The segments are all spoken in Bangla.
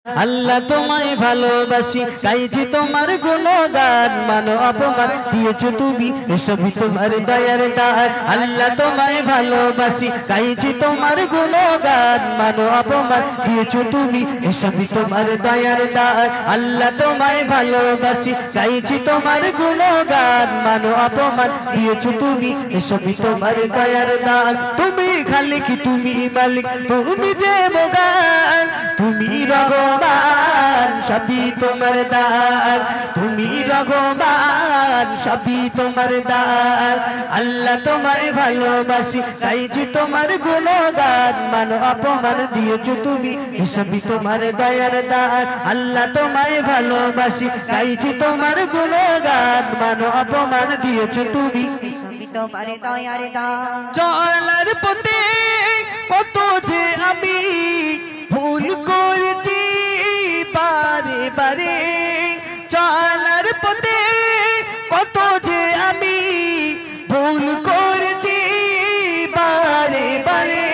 আল্লাহ তোমায় ভালোবাসি গাইছি তোমার গুণগান মানো অপমান দিয়েছো তুমি এসবই তোমার দয়ার দান আল্লাহ তোমায় ভালোবাসি গাইছি তোমার গুণগান মানো অপমান দিয়েছো তুমি এসবই তোমার দয়ার দান আল্লাহ তোমায় ভালোবাসি গাইছি তোমার গুণগান মানো অপমান দিয়েছো তুমি এসবই তোমার দয়ার দান তুমি খালিক তুমি মালিক তুমি যে মগান তুমি রহমান সবই তোমার দান তুমি রহমান সবই তোমার দান আল্লাহ তোমায় ভালোবাসি গাইছি তোমার গুণগান মানো অপমান দিয়েছো তুমি সবই তোমার দয়ার দান আল্লাহ তোমায় ভালোবাসি গাইছি তোমার গুণগান মানো অপমান দিয়েছো তুমি সবই তোমার দয়ার দান চলার পথে কত যে আমি ভুল করেছি বারে বারে চলার পথে কত যে আমি ভুল করেছি বারে বারে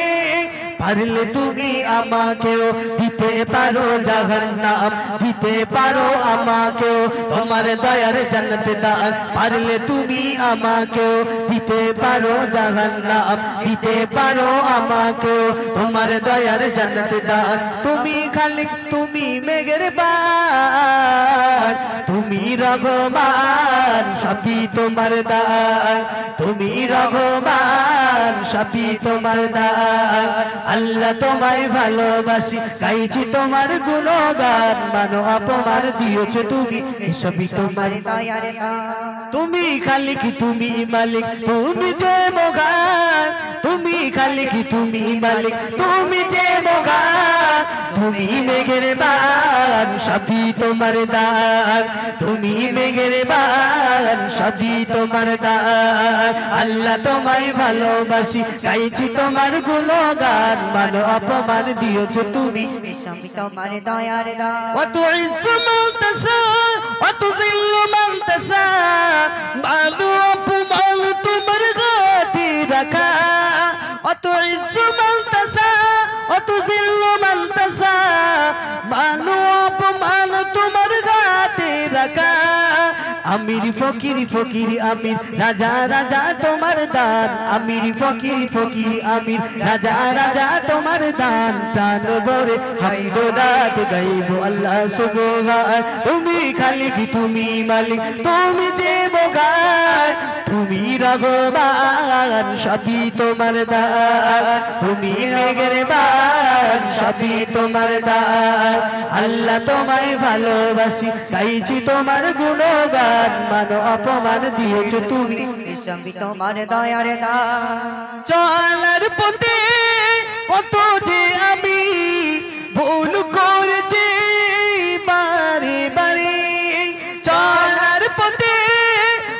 পারলে তুমি আমাকেও দিতে পারো জাহান্নাম দিতে পারো আমাকেও তোমার দয়ার জান্নাত দান পারলে তুমি আমাকেও দিতে পারো জাহান্নাম দিতে পারো আমাকেও তোমার দয়ার জান্নাত দান তুমি খালিক তুমি মেহেরবান তুমি রহমান সবই তোমার দান তুমি রহমান সবই তোমার দান আল্লাহ তোমায় ভালোবাসি গাইছি তোমার গুণগান মানো অপমান দিয়েছো তুমি সবই তোমার দয়ার দান তুমি খালিক তুমি মালিক তুমি যে মগান তুমি খালিক তুমি মালিক তুমি যে মগান তুমি মেহেরবান সবই তোমার দান তুমি মেহেরবান সবই তোমার দান আল্লাহ তোমায় ভালোবাসি গাইছি তোমার গুণগান মানো অপমান দিয়েছো তুমি সবই তোমার দয়ার দান ওয়া তুইজ্জু মান তাশা ওয়া তুযিল্লু মান তাশা মানো অপমান তোমার হাতে রাখা ওয়া তুইজ্জু মান তাশা ওয়া তুযিল্লু মান তাশা মানো অপমান তোমার হাতে রাখা আমির ফকির ফকির আমির রাজা রাজা তোমার দান আমির ফকির ফকির আমির রাজা রাজা তোমার দান প্রাণ ভরে হামদনাত গাইবো আল্লাহ সুবহান তুমি খালিক তুমি মালিক তুমি যে মগান তুমি রহমান সবই তোমার দান তুমি মেহেরবান সবই তোমার দান আল্লাহ তোমায় ভালোবাসি গাইছি তোমার গুণগান মানো অপমান দিয়েছো তুমি সবই তোমার দয়ার দান চলার পথে কত যে আমি ভুল করেছি বারে বারে চলার পথে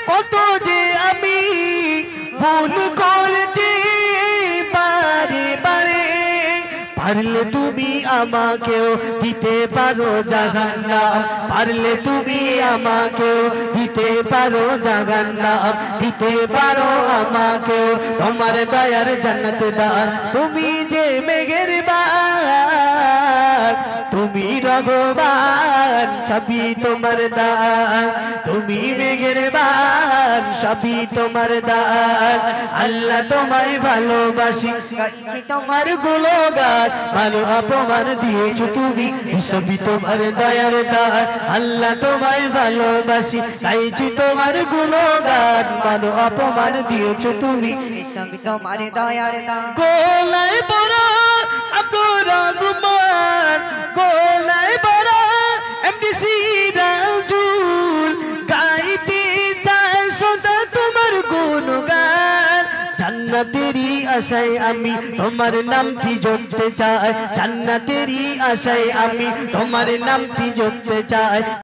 কত যে আমি ভুল করেছি বারে বারে পারলে তুমি আমাকেও দিতে পারো জাহান্নাম পারলে তুমি আমাকেও দিতে পারো জাহান্নাম দিতে পারো আমাকেও তোমার দয়ার জান্নাত দান তুমি যে মেহেরবান তুমি রহমান সবই তোমার দান তুমি মেহেরবান সবই তোমার দান আল্লাহ তোমায় ভালোবাসি গাইছি তোমার গুণগান মানো অপমান দিয়েছো তুমি সবই তোমার দয়ার দান আল্লাহ তোমায় ভালোবাসি গাইছি তোমার গুণগান মানো অপমান দিয়েছো তুমি সবই তোমার দয়ার দান গোলায় বড় আব্দুর রহমান গোলায় বড় এমডিসি রাজুল গাইতে চায় সদা তোমার গুণগান জান্নাতেরই আশায় আমি তোমার নামটি জপতে চাই জান্নাতেরই আশায় আমি তোমার নামটি জপতে চাই